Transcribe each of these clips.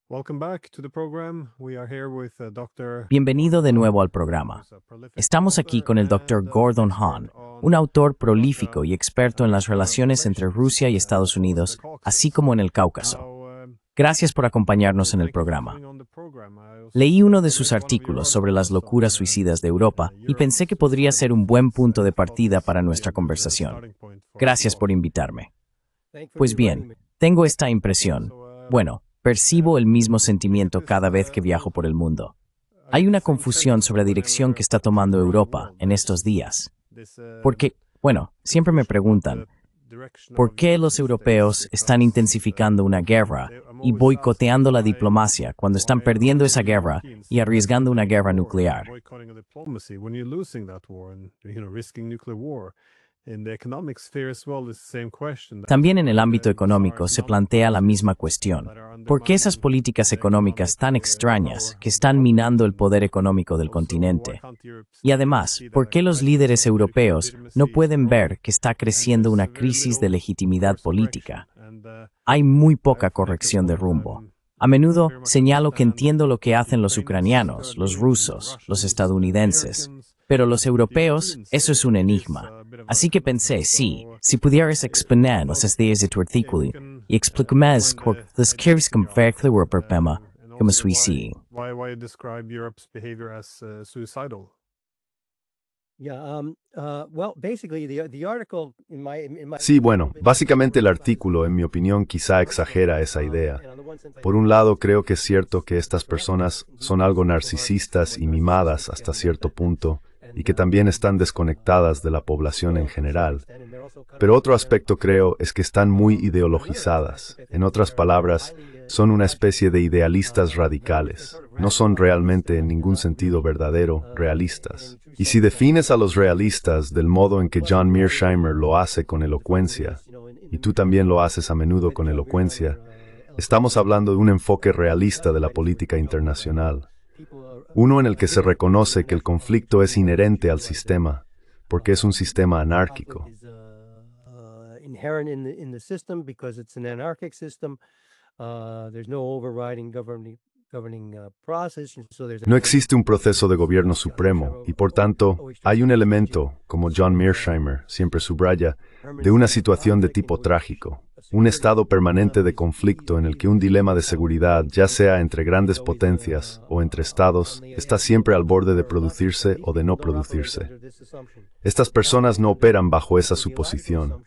Welcome back to the program. We are here with Dr. Bienvenido de nuevo al programa. Estamos aquí con el Dr. Gordon Hahn, un autor prolífico y experto en las relaciones entre Rusia y Estados Unidos, así como en el Cáucaso. Gracias por acompañarnos en el programa. Leí uno de sus artículos sobre las locuras suicidas de Europa y pensé que podría ser un buen punto de partida para nuestra conversación. Gracias por invitarme. Pues bien, tengo esta impresión. Bueno, percibo el mismo sentimiento cada vez que viajo por el mundo. Hay una confusión sobre la dirección que está tomando Europa en estos días. Porque, siempre me preguntan, ¿por qué los europeos están intensificando una guerra y boicoteando la diplomacia cuando están perdiendo esa guerra y arriesgando una guerra nuclear? También en el ámbito económico se plantea la misma cuestión. ¿Por qué esas políticas económicas tan extrañas que están minando el poder económico del continente? Y además, ¿por qué los líderes europeos no pueden ver que está creciendo una crisis de legitimidad política? Hay muy poca corrección de rumbo. A menudo señalo que entiendo lo que hacen los ucranianos, los rusos, los estadounidenses. Pero los europeos, eso es un enigma. Así que pensé, si pudieras exponer esas ideas de tu artículo y explicarme las quieres convertir Europa tema como suicidio. Why describe Europe's behavior as suicidal? Sí, bueno, básicamente el artículo, en mi opinión, quizá exagera esa idea. Por un lado, creo que es cierto que estas personas son algo narcisistas y mimadas hasta cierto punto, y que también están desconectadas de la población en general. Pero otro aspecto, creo, es que están muy ideologizadas. En otras palabras, son una especie de idealistas radicales. No son realmente en ningún sentido verdadero realistas. Y si defines a los realistas del modo en que John Mearsheimer lo hace con elocuencia, y tú también lo haces a menudo con elocuencia, estamos hablando de un enfoque realista de la política internacional. Uno en el que se reconoce que el conflicto es inherente al sistema, porque es un sistema anárquico. No existe un proceso de gobierno supremo y, por tanto, hay un elemento, como John Mearsheimer siempre subraya, de una situación de tipo trágico, un estado permanente de conflicto en el que un dilema de seguridad, ya sea entre grandes potencias o entre estados, está siempre al borde de producirse o de no producirse. Estas personas no operan bajo esa suposición,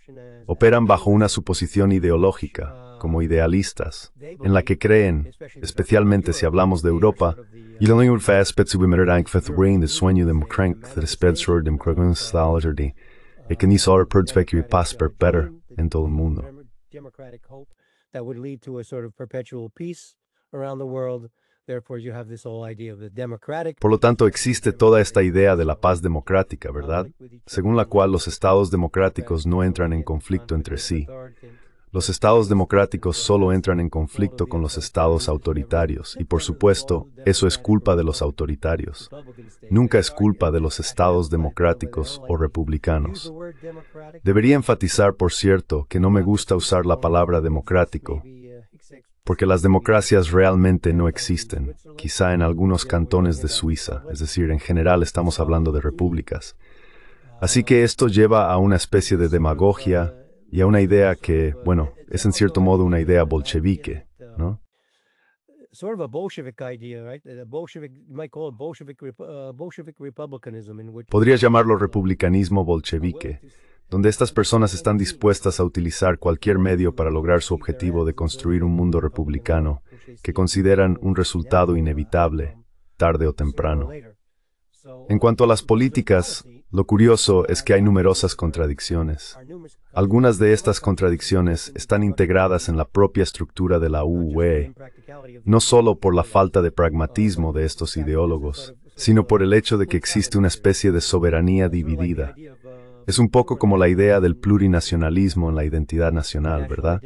operan bajo una suposición ideológica, como idealistas, en la que creen, especialmente si hablamos de Europa, y la Unión Europea de sueño de que ni solo perspectiva paz better en todo el mundo. Por lo tanto, existe toda esta idea de la paz democrática, ¿verdad? Según la cual los estados democráticos no entran en conflicto entre sí. Los estados democráticos solo entran en conflicto con los estados autoritarios, y por supuesto, eso es culpa de los autoritarios. Nunca es culpa de los estados democráticos o republicanos. Debería enfatizar, por cierto, que no me gusta usar la palabra democrático, porque las democracias realmente no existen, quizá en algunos cantones de Suiza, es decir, en general estamos hablando de repúblicas. Así que esto lleva a una especie de demagogia y a una idea que, es en cierto modo una idea bolchevique, ¿no? Podrías llamarlo republicanismo bolchevique, donde estas personas están dispuestas a utilizar cualquier medio para lograr su objetivo de construir un mundo republicano, que consideran un resultado inevitable, tarde o temprano. En cuanto a las políticas, lo curioso es que hay numerosas contradicciones. Algunas de estas contradicciones están integradas en la propia estructura de la UE, no solo por la falta de pragmatismo de estos ideólogos, sino por el hecho de que existe una especie de soberanía dividida. Es un poco como la idea del plurinacionalismo en la identidad nacional, ¿verdad?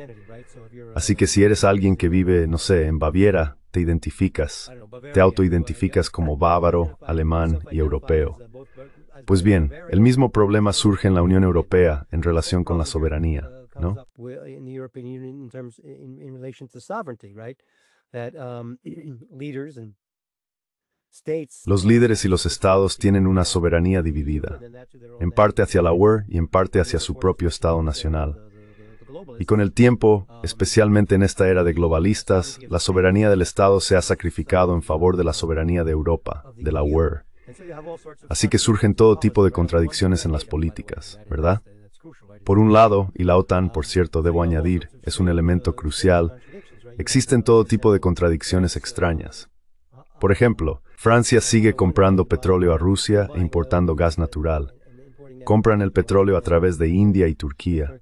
Así que si eres alguien que vive, en Baviera, te autoidentificas como bávaro, alemán y europeo. Pues bien, el mismo problema surge en la Unión Europea en relación con la soberanía, ¿no? Los líderes y los estados tienen una soberanía dividida, en parte hacia la URSS y en parte hacia su propio Estado nacional. Y con el tiempo, especialmente en esta era de globalistas, la soberanía del Estado se ha sacrificado en favor de la soberanía de Europa, de la URSS. Así que surgen todo tipo de contradicciones en las políticas, ¿verdad? Por un lado, y la OTAN, por cierto, debo añadir, es un elemento crucial, existen todo tipo de contradicciones extrañas. Por ejemplo, Francia sigue comprando petróleo a Rusia e importando gas natural. Compran el petróleo a través de India y Turquía.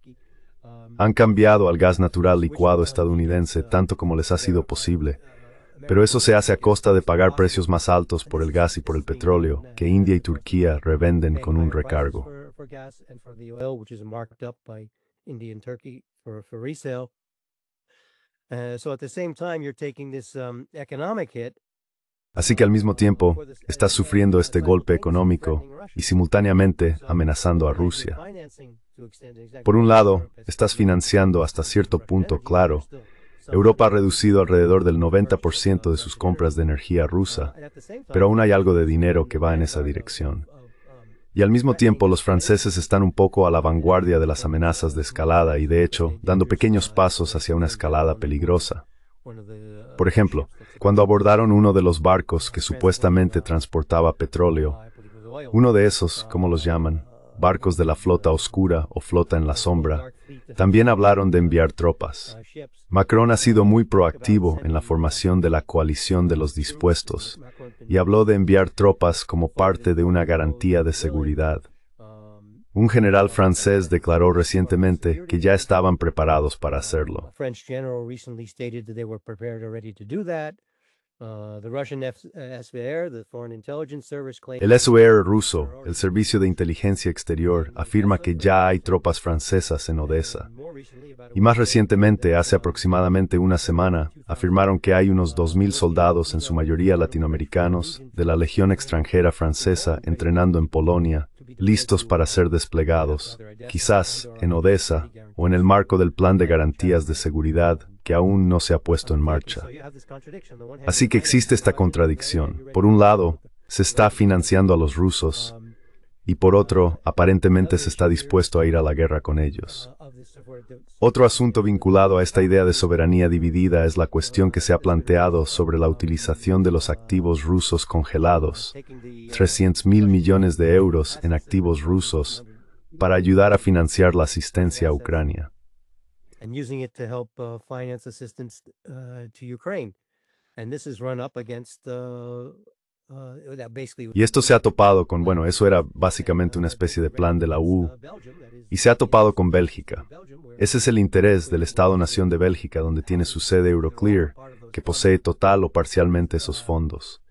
Han cambiado al gas natural licuado estadounidense tanto como les ha sido posible, pero eso se hace a costa de pagar precios más altos por el gas y por el petróleo, que India y Turquía revenden con un recargo. Así que al mismo tiempo, estás sufriendo este golpe económico y simultáneamente amenazando a Rusia. Por un lado, estás financiando hasta cierto punto, claro. Europa ha reducido alrededor del 90% de sus compras de energía rusa, pero aún hay algo de dinero que va en esa dirección. Y al mismo tiempo, los franceses están un poco a la vanguardia de las amenazas de escalada y, de hecho, dando pequeños pasos hacia una escalada peligrosa. Por ejemplo, cuando abordaron uno de los barcos que supuestamente transportaba petróleo, uno de esos, como los llaman, barcos de la flota oscura o flota en la sombra, también hablaron de enviar tropas. Macron ha sido muy proactivo en la formación de la coalición de los dispuestos y habló de enviar tropas como parte de una garantía de seguridad. Un general francés declaró recientemente que ya estaban preparados para hacerlo. El SVR ruso, el Servicio de Inteligencia Exterior, afirma que ya hay tropas francesas en Odessa. Y más recientemente, hace aproximadamente una semana, afirmaron que hay unos 2.000 soldados, en su mayoría latinoamericanos, de la Legión extranjera francesa entrenando en Polonia, listos para ser desplegados, quizás en Odessa o en el marco del plan de garantías de seguridad que aún no se ha puesto en marcha. Así que existe esta contradicción. Por un lado, se está financiando a los rusos y por otro, aparentemente se está dispuesto a ir a la guerra con ellos. Otro asunto vinculado a esta idea de soberanía dividida es la cuestión que se ha planteado sobre la utilización de los activos rusos congelados, 300.000 millones de euros en activos rusos, para ayudar a financiar la asistencia a Ucrania. Y esto se ha topado con, bueno, eso era básicamente una especie de plan de la U, y se ha topado con Bélgica. Ese es el interés del Estado-Nación de Bélgica, donde tiene su sede Euroclear, que posee total o parcialmente esos fondos.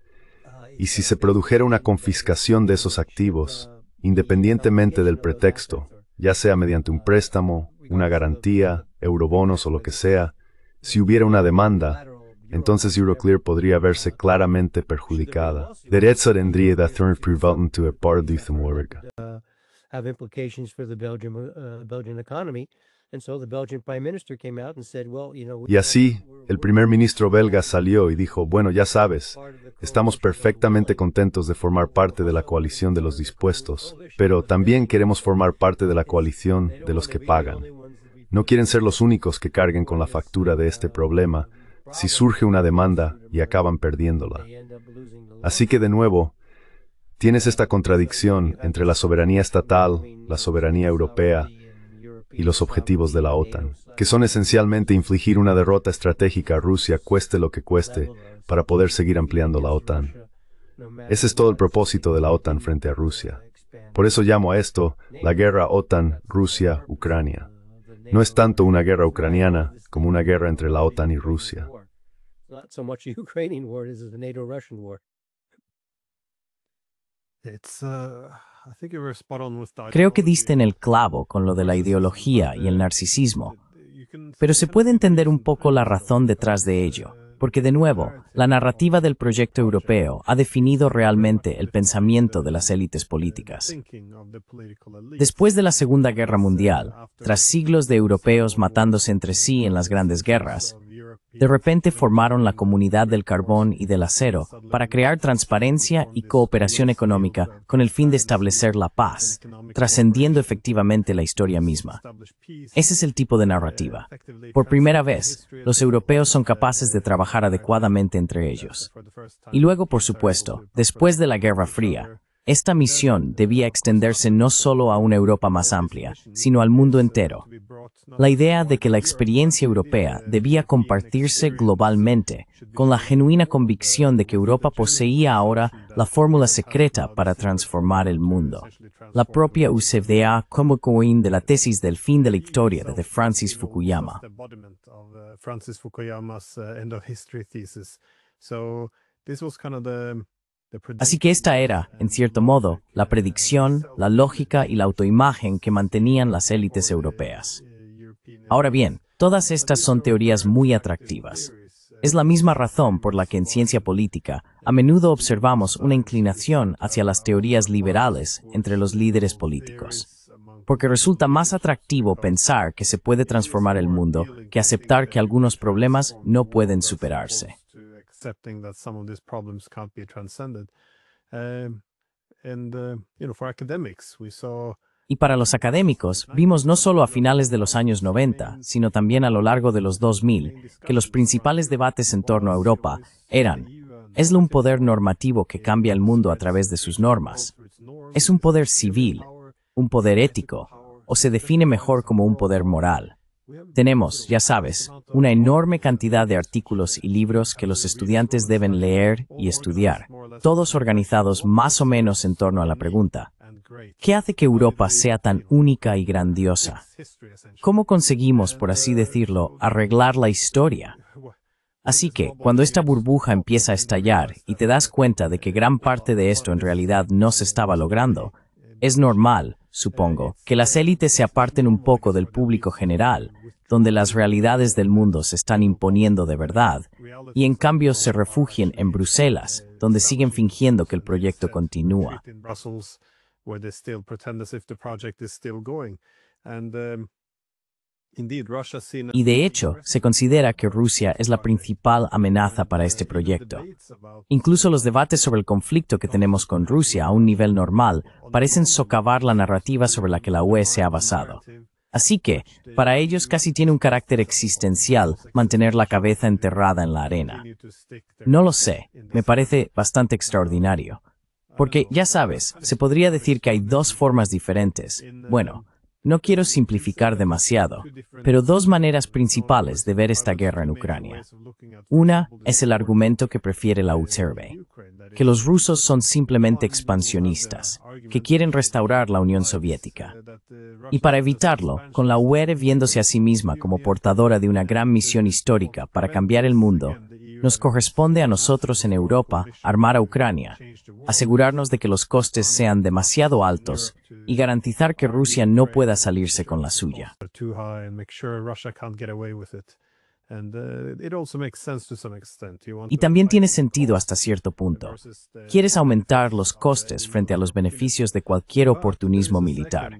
Y si se produjera una confiscación de esos activos, independientemente del pretexto, ya sea mediante un préstamo, una garantía, eurobonos o lo que sea, si hubiera una demanda, entonces Euroclear podría verse claramente perjudicada. Derecho tendría de hacer privado to a par de Y así, el primer ministro belga salió y dijo, bueno, ya sabes, estamos perfectamente contentos de formar parte de la coalición de los dispuestos, pero también queremos formar parte de la coalición de los que pagan. No quieren ser los únicos que carguen con la factura de este problema si surge una demanda y acaban perdiéndola. Así que, de nuevo, tienes esta contradicción entre la soberanía estatal, la soberanía europea y los objetivos de la OTAN, que son esencialmente infligir una derrota estratégica a Rusia, cueste lo que cueste, para poder seguir ampliando la OTAN. Ese es todo el propósito de la OTAN frente a Rusia. Por eso llamo a esto la guerra OTAN-Rusia-Ucrania. No es tanto una guerra ucraniana como una guerra entre la OTAN y Rusia. Creo que diste en el clavo con lo de la ideología y el narcisismo, pero se puede entender un poco la razón detrás de ello, porque de nuevo, la narrativa del proyecto europeo ha definido realmente el pensamiento de las élites políticas. Después de la Segunda Guerra Mundial, tras siglos de europeos matándose entre sí en las grandes guerras, De repente formaron la Comunidad del Carbón y del Acero para crear transparencia y cooperación económica con el fin de establecer la paz, trascendiendo efectivamente la historia misma. Ese es el tipo de narrativa. Por primera vez, los europeos son capaces de trabajar adecuadamente entre ellos. Y luego, por supuesto, después de la Guerra Fría, esta misión debía extenderse no solo a una Europa más amplia, sino al mundo entero. La idea de que la experiencia europea debía compartirse globalmente, con la genuina convicción de que Europa poseía ahora la fórmula secreta para transformar el mundo. La propia UCDA como coin de la tesis del fin de la historia de Francis Fukuyama. Así que esta era, en cierto modo, la predicción, la lógica y la autoimagen que mantenían las élites europeas. Ahora bien, todas estas son teorías muy atractivas. Es la misma razón por la que en ciencia política a menudo observamos una inclinación hacia las teorías liberales entre los líderes políticos. Porque resulta más atractivo pensar que se puede transformar el mundo que aceptar que algunos problemas no pueden superarse. Y para los académicos, vimos no solo a finales de los años 90, sino también a lo largo de los 2000, que los principales debates en torno a Europa eran: ¿es un poder normativo que cambia el mundo a través de sus normas? ¿Es un poder civil, un poder ético, o se define mejor como un poder moral? Tenemos, ya sabes, una enorme cantidad de artículos y libros que los estudiantes deben leer y estudiar, todos organizados más o menos en torno a la pregunta: ¿qué hace que Europa sea tan única y grandiosa? ¿Cómo conseguimos, por así decirlo, arreglar la historia? Así que, cuando esta burbuja empieza a estallar y te das cuenta de que gran parte de esto en realidad no se estaba logrando, es normal, supongo, que las élites se aparten un poco del público general, donde las realidades del mundo se están imponiendo de verdad, y en cambio se refugien en Bruselas, donde siguen fingiendo que el proyecto continúa. Y de hecho, se considera que Rusia es la principal amenaza para este proyecto. Incluso los debates sobre el conflicto que tenemos con Rusia a un nivel normal parecen socavar la narrativa sobre la que la UE se ha basado. Así que, para ellos casi tiene un carácter existencial mantener la cabeza enterrada en la arena. No lo sé, me parece bastante extraordinario. Porque, ya sabes, se podría decir que hay dos formas diferentes. Bueno, no quiero simplificar demasiado, pero dos maneras principales de ver esta guerra en Ucrania. Una es el argumento que prefiere la UCD, que los rusos son simplemente expansionistas, que quieren restaurar la Unión Soviética. Y para evitarlo, con la UE viéndose a sí misma como portadora de una gran misión histórica para cambiar el mundo, nos corresponde a nosotros en Europa armar a Ucrania, asegurarnos de que los costes sean demasiado altos y garantizar que Rusia no pueda salirse con la suya. Y también tiene sentido hasta cierto punto. Quieres aumentar los costes frente a los beneficios de cualquier oportunismo militar.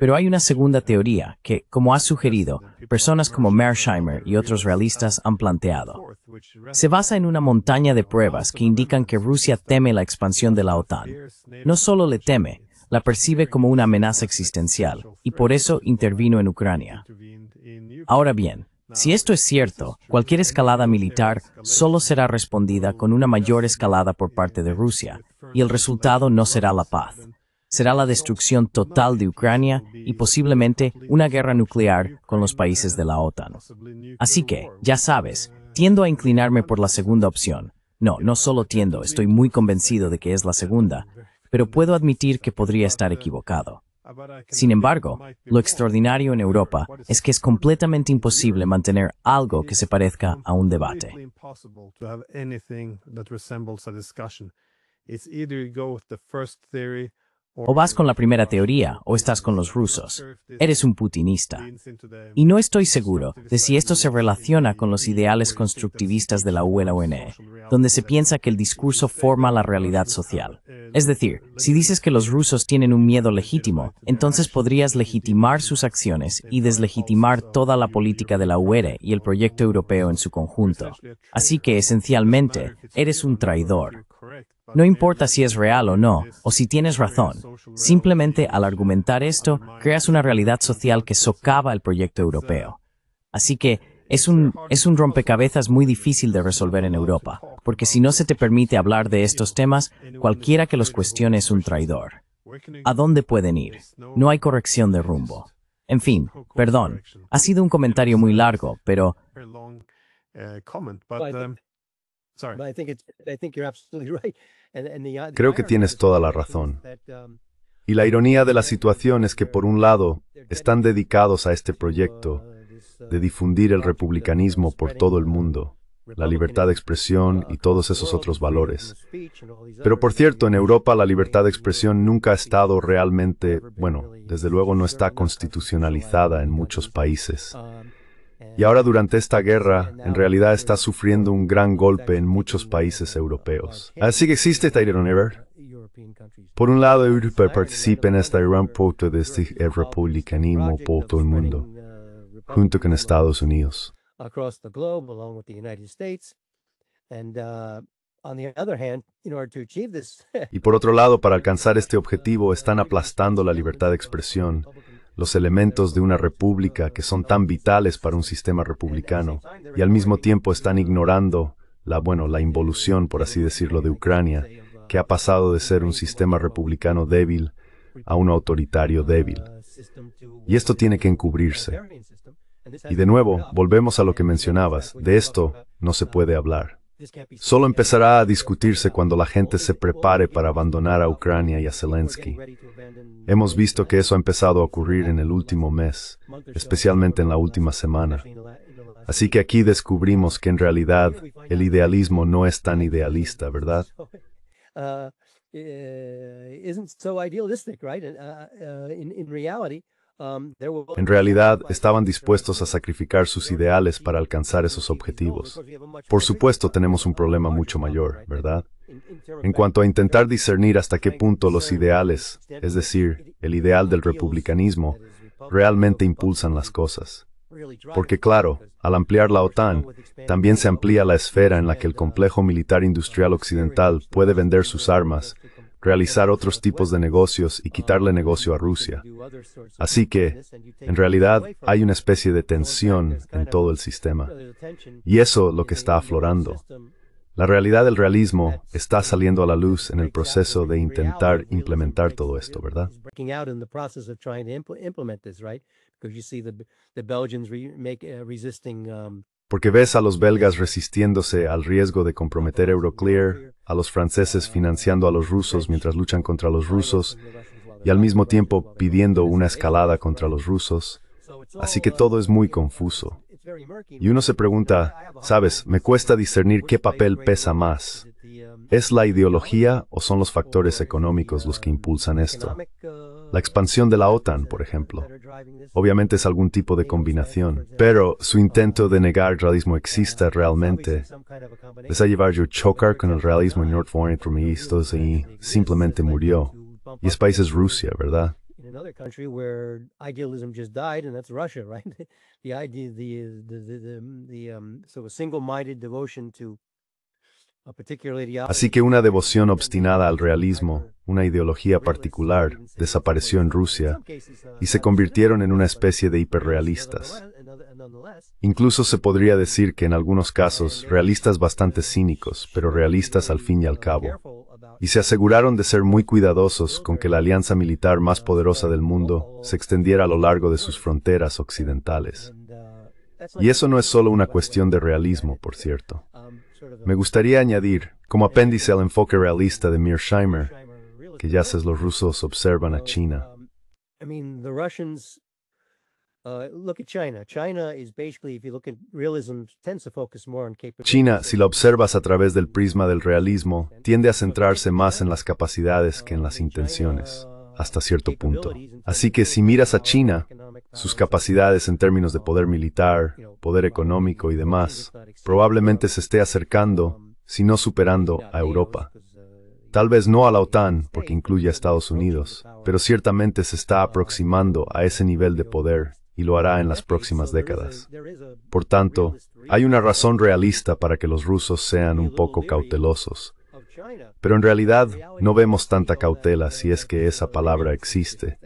Pero hay una segunda teoría que, como has sugerido, personas como Mearsheimer y otros realistas han planteado. Se basa en una montaña de pruebas que indican que Rusia teme la expansión de la OTAN. No solo le teme, la percibe como una amenaza existencial, y por eso intervino en Ucrania. Ahora bien, si esto es cierto, cualquier escalada militar solo será respondida con una mayor escalada por parte de Rusia, y el resultado no será la paz. Será la destrucción total de Ucrania y posiblemente una guerra nuclear con los países de la OTAN. Así que, ya sabes, tiendo a inclinarme por la segunda opción. No solo tiendo, estoy muy convencido de que es la segunda, pero puedo admitir que podría estar equivocado. Sin embargo, lo extraordinario en Europa es que es completamente imposible mantener algo que se parezca a un debate. O vas con la primera teoría o estás con los rusos. Eres un putinista. Y no estoy seguro de si esto se relaciona con los ideales constructivistas de la ULA-UNE, donde se piensa que el discurso forma la realidad social. Es decir, si dices que los rusos tienen un miedo legítimo, entonces podrías legitimar sus acciones y deslegitimar toda la política de la UE y el proyecto europeo en su conjunto. Así que, esencialmente, eres un traidor. No importa si es real o no, o si tienes razón. Simplemente al argumentar esto, creas una realidad social que socava el proyecto europeo. Así que es un rompecabezas muy difícil de resolver en Europa, porque si no se te permite hablar de estos temas, cualquiera que los cuestione es un traidor. ¿A dónde pueden ir? No hay corrección de rumbo. En fin, perdón, ha sido un comentario muy largo, pero Creo que tienes toda la razón. Y la ironía de la situación es que, por un lado, están dedicados a este proyecto de difundir el republicanismo por todo el mundo, la libertad de expresión y todos esos otros valores. Pero por cierto, en Europa la libertad de expresión nunca ha estado realmente, desde luego no está constitucionalizada en muchos países. Y ahora durante esta guerra, en realidad está sufriendo un gran golpe en muchos países europeos. Así que existe esta ironía. Por un lado, Europa participa en este gran proyecto de el republicanismo por todo el mundo, junto con Estados Unidos. Y por otro lado, para alcanzar este objetivo, están aplastando la libertad de expresión, los elementos de una república que son tan vitales para un sistema republicano, y al mismo tiempo están ignorando la involución, por así decirlo, de Ucrania, que ha pasado de ser un sistema republicano débil a un autoritario débil. Y esto tiene que encubrirse. Y de nuevo, volvemos a lo que mencionabas, de esto no se puede hablar. Solo empezará a discutirse cuando la gente se prepare para abandonar a Ucrania y a Zelensky. Hemos visto que eso ha empezado a ocurrir en el último mes, especialmente en la última semana. Así que aquí descubrimos que en realidad el idealismo no es tan idealista, ¿verdad? En realidad, estaban dispuestos a sacrificar sus ideales para alcanzar esos objetivos. Por supuesto, tenemos un problema mucho mayor, ¿verdad? En cuanto a intentar discernir hasta qué punto los ideales, es decir, el ideal del republicanismo, realmente impulsan las cosas. Porque claro, al ampliar la OTAN, también se amplía la esfera en la que el complejo militar industrial occidental puede vender sus armas, realizar otros tipos de negocios y quitarle negocio a Rusia. Así que, en realidad, hay una especie de tensión en todo el sistema. Y eso lo que está aflorando. La realidad del realismo está saliendo a la luz en el proceso de intentar implementar todo esto, ¿verdad? Porque ves a los belgas resistiéndose al riesgo de comprometer Euroclear, a los franceses financiando a los rusos mientras luchan contra los rusos, y al mismo tiempo pidiendo una escalada contra los rusos. Así que todo es muy confuso. Y uno se pregunta, ¿sabes? Me cuesta discernir qué papel pesa más. ¿Es la ideología o son los factores económicos los que impulsan esto? La expansión de la OTAN, por ejemplo. Obviamente es algún tipo de combinación, pero su intento de negar el realismo exista realmente les ha llevado a chocar con el realismo en norteamericanos y simplemente murió. Y ese país es Rusia, ¿verdad? Así que una devoción obstinada al realismo, una ideología particular, desapareció en Rusia y se convirtieron en una especie de hiperrealistas. Incluso se podría decir que en algunos casos realistas bastante cínicos, pero realistas al fin y al cabo. Y se aseguraron de ser muy cuidadosos con que la alianza militar más poderosa del mundo se extendiera a lo largo de sus fronteras occidentales. Y eso no es solo una cuestión de realismo, por cierto. Me gustaría añadir, como apéndice al enfoque realista de Mearsheimer, que ya los rusos observan a China. China, si la observas a través del prisma del realismo, tiende a centrarse más en las capacidades que en las intenciones, hasta cierto punto. Así que si miras a China, sus capacidades en términos de poder militar, poder económico y demás, probablemente se esté acercando, si no superando, a Europa. Tal vez no a la OTAN, porque incluye a Estados Unidos, pero ciertamente se está aproximando a ese nivel de poder y lo hará en las próximas décadas. Por tanto, hay una razón realista para que los rusos sean un poco cautelosos. Pero en realidad no vemos tanta cautela si es que esa palabra existe.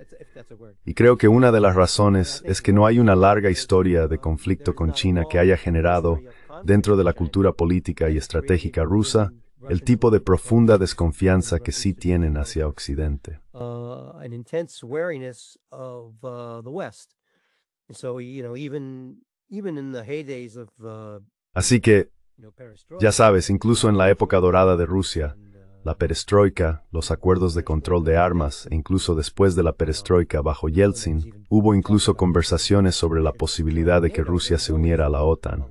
Y creo que una de las razones es que no hay una larga historia de conflicto con China que haya generado, dentro de la cultura política y estratégica rusa, el tipo de profunda desconfianza que sí tienen hacia Occidente. Así que, ya sabes, incluso en la época dorada de Rusia, la perestroika, los acuerdos de control de armas, e incluso después de la perestroika bajo Yeltsin, hubo incluso conversaciones sobre la posibilidad de que Rusia se uniera a la OTAN.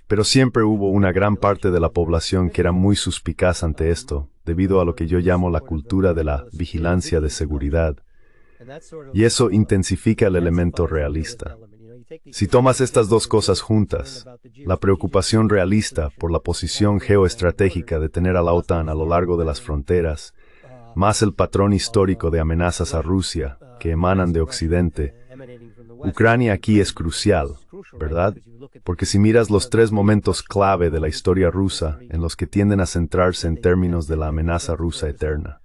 Pero siempre hubo una gran parte de la población que era muy suspicaz ante esto, debido a lo que yo llamo la cultura de la vigilancia de seguridad. Y eso intensifica el elemento realista. Si tomas estas dos cosas juntas, la preocupación realista por la posición geoestratégica de tener a la OTAN a lo largo de las fronteras, más el patrón histórico de amenazas a Rusia que emanan de Occidente, Ucrania aquí es crucial, ¿verdad? Porque si miras los tres momentos clave de la historia rusa en los que tienden a centrarse en términos de la amenaza rusa eterna.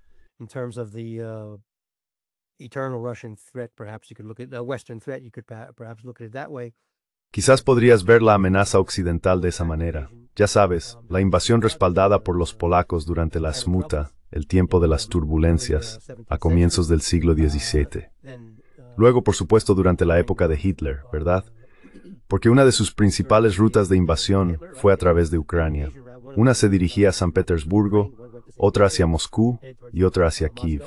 Quizás podrías ver la amenaza occidental de esa manera. Ya sabes, la invasión respaldada por los polacos durante la Smuta, el tiempo de las turbulencias, a comienzos del siglo XVII. Luego, por supuesto, durante la época de Hitler, ¿verdad? Porque una de sus principales rutas de invasión fue a través de Ucrania. Una se dirigía a San Petersburgo, otra hacia Moscú y otra hacia Kiev.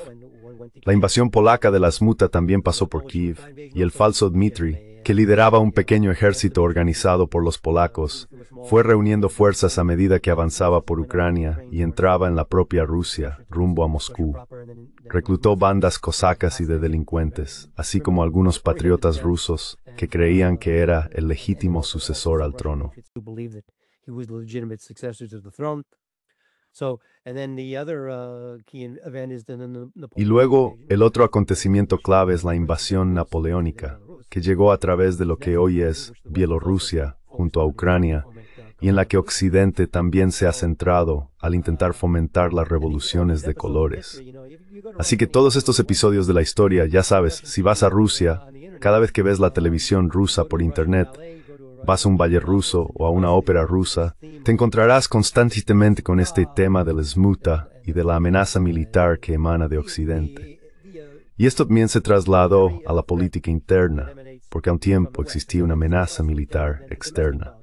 La invasión polaca de la Smuta también pasó por Kiev, y el falso Dmitri, que lideraba un pequeño ejército organizado por los polacos, fue reuniendo fuerzas a medida que avanzaba por Ucrania y entraba en la propia Rusia, rumbo a Moscú. Reclutó bandas cosacas y de delincuentes, así como algunos patriotas rusos que creían que era el legítimo sucesor al trono. Y luego, el otro acontecimiento clave es la invasión napoleónica, que llegó a través de lo que hoy es Bielorrusia, junto a Ucrania, y en la que Occidente también se ha centrado al intentar fomentar las revoluciones de colores. Así que todos estos episodios de la historia, ya sabes, si vas a Rusia, cada vez que ves la televisión rusa por internet, vas a un ballet ruso o a una ópera rusa, te encontrarás constantemente con este tema del Smuta y de la amenaza militar que emana de Occidente. Y esto también se trasladó a la política interna, porque a un tiempo existía una amenaza militar externa.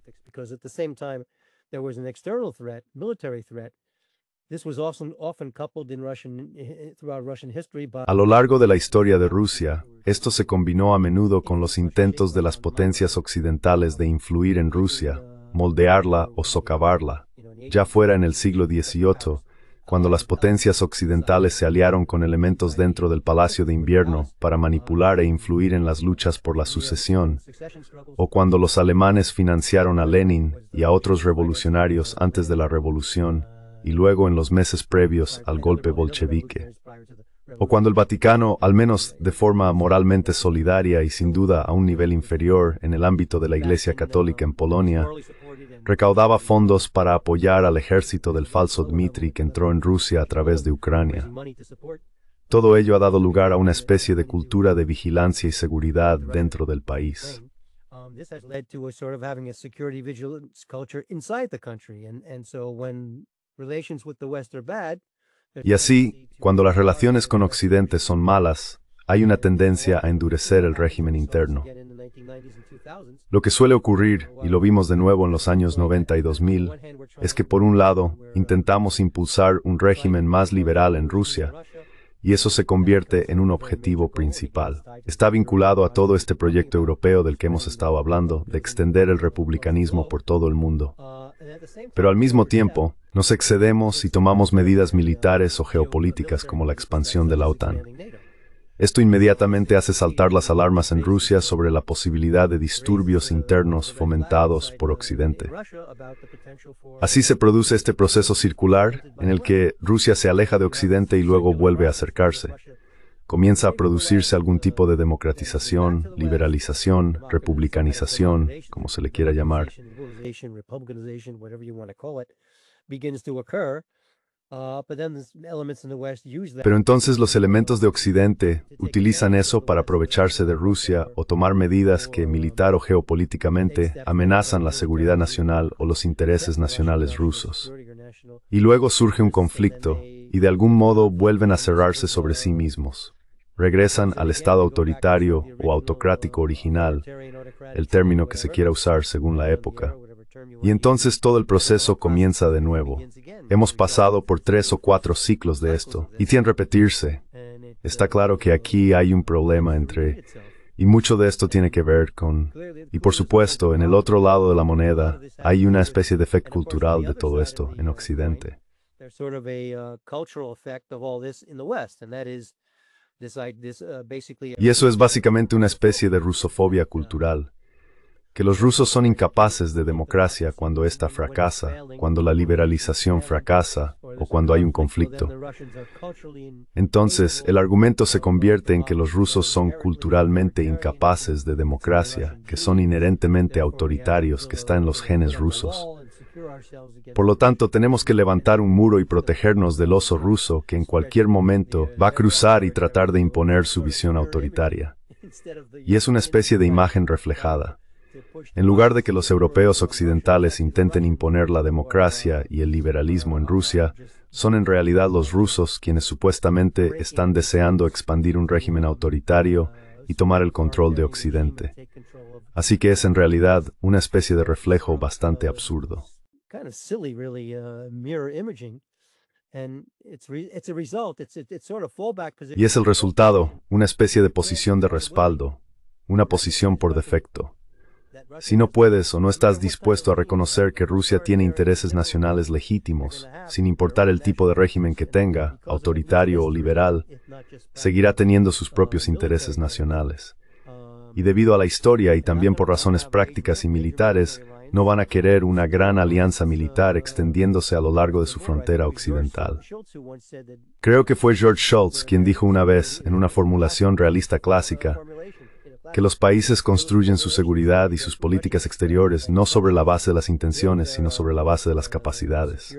A lo largo de la historia de Rusia, esto se combinó a menudo con los intentos de las potencias occidentales de influir en Rusia, moldearla o socavarla, ya fuera en el siglo XVIII, cuando las potencias occidentales se aliaron con elementos dentro del Palacio de Invierno para manipular e influir en las luchas por la sucesión, o cuando los alemanes financiaron a Lenin y a otros revolucionarios antes de la revolución, y luego en los meses previos al golpe bolchevique. O cuando el Vaticano, al menos de forma moralmente solidaria y sin duda a un nivel inferior en el ámbito de la Iglesia Católica en Polonia, recaudaba fondos para apoyar al ejército del falso Dmitri que entró en Rusia a través de Ucrania. Todo ello ha dado lugar a una especie de cultura de vigilancia y seguridad dentro del país. Y así, cuando las relaciones con Occidente son malas, hay una tendencia a endurecer el régimen interno. Lo que suele ocurrir, y lo vimos de nuevo en los años 90 y 2000, es que por un lado, intentamos impulsar un régimen más liberal en Rusia, y eso se convierte en un objetivo principal. Está vinculado a todo este proyecto europeo del que hemos estado hablando, de extender el republicanismo por todo el mundo. Pero al mismo tiempo, nos excedemos y tomamos medidas militares o geopolíticas como la expansión de la OTAN. Esto inmediatamente hace saltar las alarmas en Rusia sobre la posibilidad de disturbios internos fomentados por Occidente. Así se produce este proceso circular en el que Rusia se aleja de Occidente y luego vuelve a acercarse. Comienza a producirse algún tipo de democratización, liberalización, republicanización, como se le quiera llamar. Pero entonces los elementos de Occidente utilizan eso para aprovecharse de Rusia o tomar medidas que militar o geopolíticamente amenazan la seguridad nacional o los intereses nacionales rusos. Y luego surge un conflicto y de algún modo vuelven a cerrarse sobre sí mismos. Regresan al estado autoritario o autocrático original, el término que se quiera usar según la época. Y entonces todo el proceso comienza de nuevo. Hemos pasado por 3 o 4 ciclos de esto, y tiene que repetirse. Está claro que aquí hay un problema y mucho de esto tiene que ver con, y por supuesto, en el otro lado de la moneda, hay una especie de efecto cultural de todo esto en Occidente. Y eso es básicamente una especie de rusofobia cultural. Que los rusos son incapaces de democracia cuando ésta fracasa, cuando la liberalización fracasa o cuando hay un conflicto. Entonces, el argumento se convierte en que los rusos son culturalmente incapaces de democracia, que son inherentemente autoritarios, que está en los genes rusos. Por lo tanto, tenemos que levantar un muro y protegernos del oso ruso que en cualquier momento va a cruzar y tratar de imponer su visión autoritaria. Y es una especie de imagen reflejada. En lugar de que los europeos occidentales intenten imponer la democracia y el liberalismo en Rusia, son en realidad los rusos quienes supuestamente están deseando expandir un régimen autoritario y tomar el control de Occidente. Así que es en realidad una especie de reflejo bastante absurdo. Y es el resultado, una especie de posición de respaldo, una posición por defecto. Si no puedes o no estás dispuesto a reconocer que Rusia tiene intereses nacionales legítimos, sin importar el tipo de régimen que tenga, autoritario o liberal, seguirá teniendo sus propios intereses nacionales. Y debido a la historia y también por razones prácticas y militares, no van a querer una gran alianza militar extendiéndose a lo largo de su frontera occidental. Creo que fue George Shultz quien dijo una vez, en una formulación realista clásica, que los países construyen su seguridad y sus políticas exteriores no sobre la base de las intenciones, sino sobre la base de las capacidades.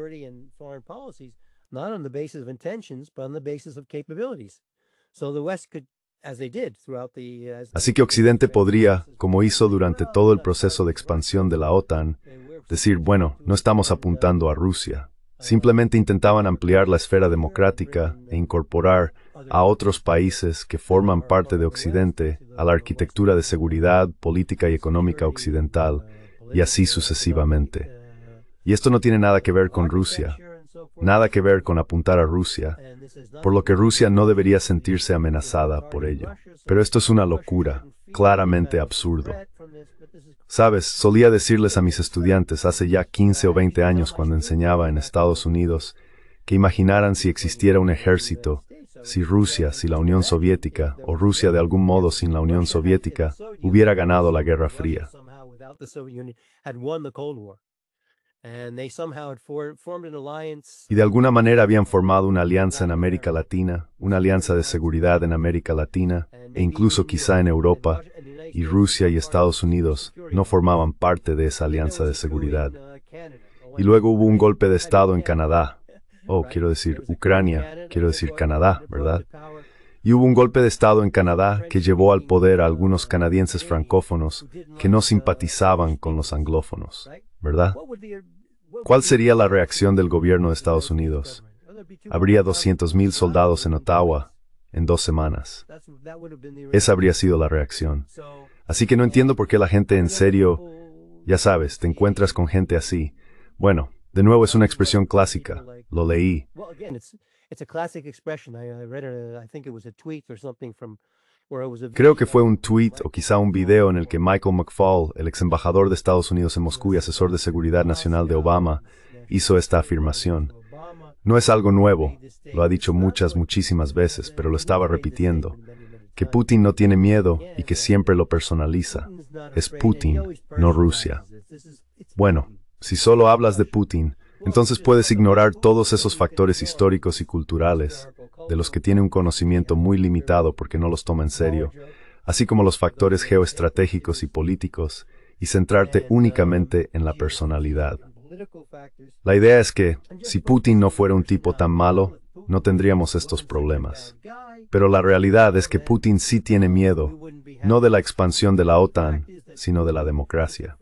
Así que Occidente podría, como hizo durante todo el proceso de expansión de la OTAN, decir, bueno, no estamos apuntando a Rusia. Simplemente intentaban ampliar la esfera democrática e incorporar a otros países que forman parte de Occidente a la arquitectura de seguridad, política y económica occidental, y así sucesivamente. Y esto no tiene nada que ver con Rusia, nada que ver con apuntar a Rusia, por lo que Rusia no debería sentirse amenazada por ello. Pero esto es una locura, claramente absurdo. Sabes, solía decirles a mis estudiantes hace ya 15 o 20 años cuando enseñaba en Estados Unidos, que imaginaran si existiera un ejército, si Rusia, si la Unión Soviética, o Rusia de algún modo sin la Unión Soviética, hubiera ganado la Guerra Fría. Y de alguna manera habían formado una alianza en América Latina, una alianza de seguridad en América Latina, e incluso quizá en Europa, y Rusia y Estados Unidos no formaban parte de esa alianza de seguridad. Y luego hubo un golpe de Estado en Canadá. Quiero decir Ucrania, quiero decir Canadá, ¿verdad? Y hubo un golpe de Estado en Canadá que llevó al poder a algunos canadienses francófonos que no simpatizaban con los anglófonos, ¿verdad? ¿Cuál sería la reacción del gobierno de Estados Unidos? Habría 200,000 soldados en Ottawa en 2 semanas. Esa habría sido la reacción. Así que no entiendo por qué la gente en serio, ya sabes, te encuentras con gente así. Bueno, de nuevo es una expresión clásica. Lo leí. Creo que fue un tweet o quizá un video en el que Michael McFaul, el ex embajador de Estados Unidos en Moscú y asesor de seguridad nacional de Obama, hizo esta afirmación. No es algo nuevo, lo ha dicho muchísimas veces, pero lo estaba repitiendo. que Putin no tiene miedo y que siempre lo personaliza. Es Putin, no Rusia. Bueno, si solo hablas de Putin, entonces puedes ignorar todos esos factores históricos y culturales, de los que tiene un conocimiento muy limitado porque no los toma en serio, así como los factores geoestratégicos y políticos, y centrarte únicamente en la personalidad. La idea es que, si Putin no fuera un tipo tan malo, no tendríamos estos problemas. Pero la realidad es que Putin sí tiene miedo, no de la expansión de la OTAN, sino de la democracia.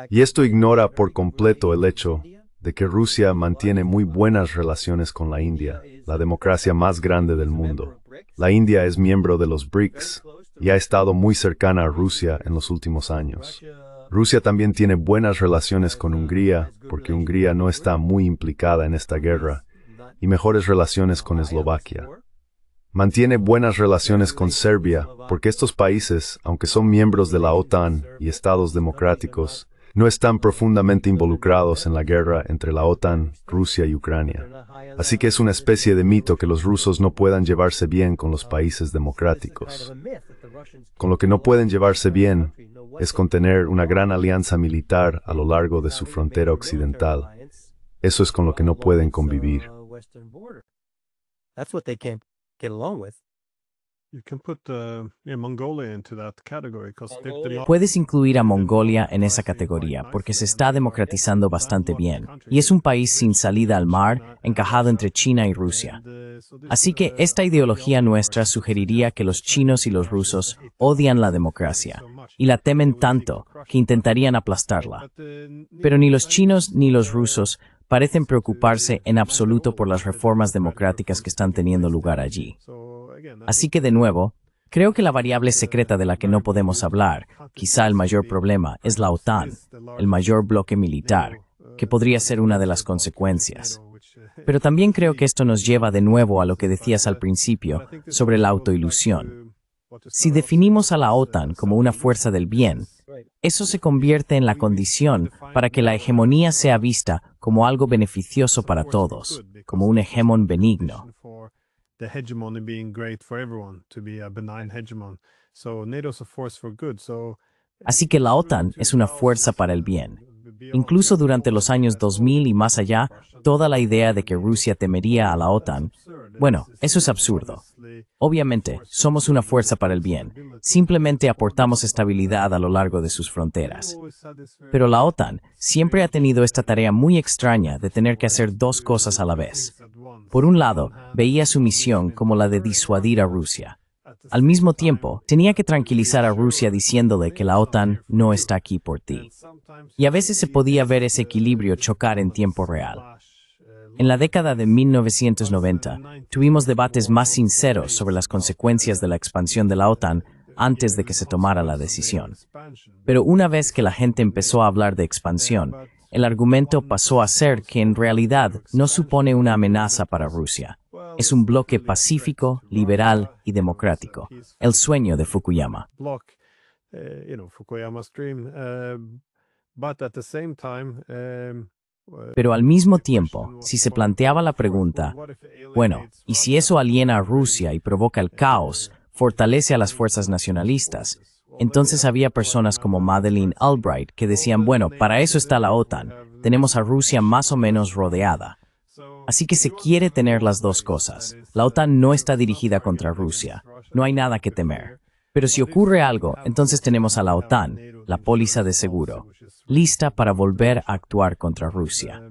Y esto ignora por completo el hecho de que Rusia mantiene muy buenas relaciones con la India, la democracia más grande del mundo. La India es miembro de los BRICS y ha estado muy cercana a Rusia en los últimos años. Rusia también tiene buenas relaciones con Hungría, porque Hungría no está muy implicada en esta guerra, y mejores relaciones con Eslovaquia. Mantiene buenas relaciones con Serbia, porque estos países, aunque son miembros de la OTAN y estados democráticos, no están profundamente involucrados en la guerra entre la OTAN, Rusia y Ucrania. Así que es una especie de mito que los rusos no puedan llevarse bien con los países democráticos. Con lo que no pueden llevarse bien es con tener una gran alianza militar a lo largo de su frontera occidental. Eso es con lo que no pueden convivir. Puedes incluir a Mongolia en esa categoría porque se está democratizando bastante bien y es un país sin salida al mar, encajado entre China y Rusia. Así que esta ideología nuestra sugeriría que los chinos y los rusos odian la democracia y la temen tanto que intentarían aplastarla. Pero ni los chinos ni los rusos parecen preocuparse en absoluto por las reformas democráticas que están teniendo lugar allí. Así que, de nuevo, creo que la variable secreta de la que no podemos hablar, quizá el mayor problema, es la OTAN, el mayor bloque militar, que podría ser una de las consecuencias. Pero también creo que esto nos lleva de nuevo a lo que decías al principio sobre la autoilusión. Si definimos a la OTAN como una fuerza del bien, eso se convierte en la condición para que la hegemonía sea vista como algo beneficioso para todos, como un hegemón benigno. Así que la OTAN es una fuerza para el bien. Incluso durante los años 2000 y más allá, toda la idea de que Rusia temería a la OTAN, bueno, eso es absurdo. Obviamente, somos una fuerza para el bien. Simplemente aportamos estabilidad a lo largo de sus fronteras. Pero la OTAN siempre ha tenido esta tarea muy extraña de tener que hacer dos cosas a la vez. Por un lado, veía su misión como la de disuadir a Rusia. Al mismo tiempo, tenía que tranquilizar a Rusia diciéndole que la OTAN no está aquí por ti. Y a veces se podía ver ese equilibrio chocar en tiempo real. En la década de 1990, tuvimos debates más sinceros sobre las consecuencias de la expansión de la OTAN antes de que se tomara la decisión. Pero una vez que la gente empezó a hablar de expansión, el argumento pasó a ser que en realidad no supone una amenaza para Rusia. Es un bloque pacífico, liberal y democrático. El sueño de Fukuyama. Pero al mismo tiempo, si se planteaba la pregunta, bueno, ¿y si eso aliena a Rusia y provoca el caos, fortalece a las fuerzas nacionalistas? Entonces había personas como Madeleine Albright que decían, bueno, para eso está la OTAN, tenemos a Rusia más o menos rodeada. Así que se quiere tener las dos cosas. La OTAN no está dirigida contra Rusia, no hay nada que temer. Pero si ocurre algo, entonces tenemos a la OTAN, la póliza de seguro, lista para volver a actuar contra Rusia.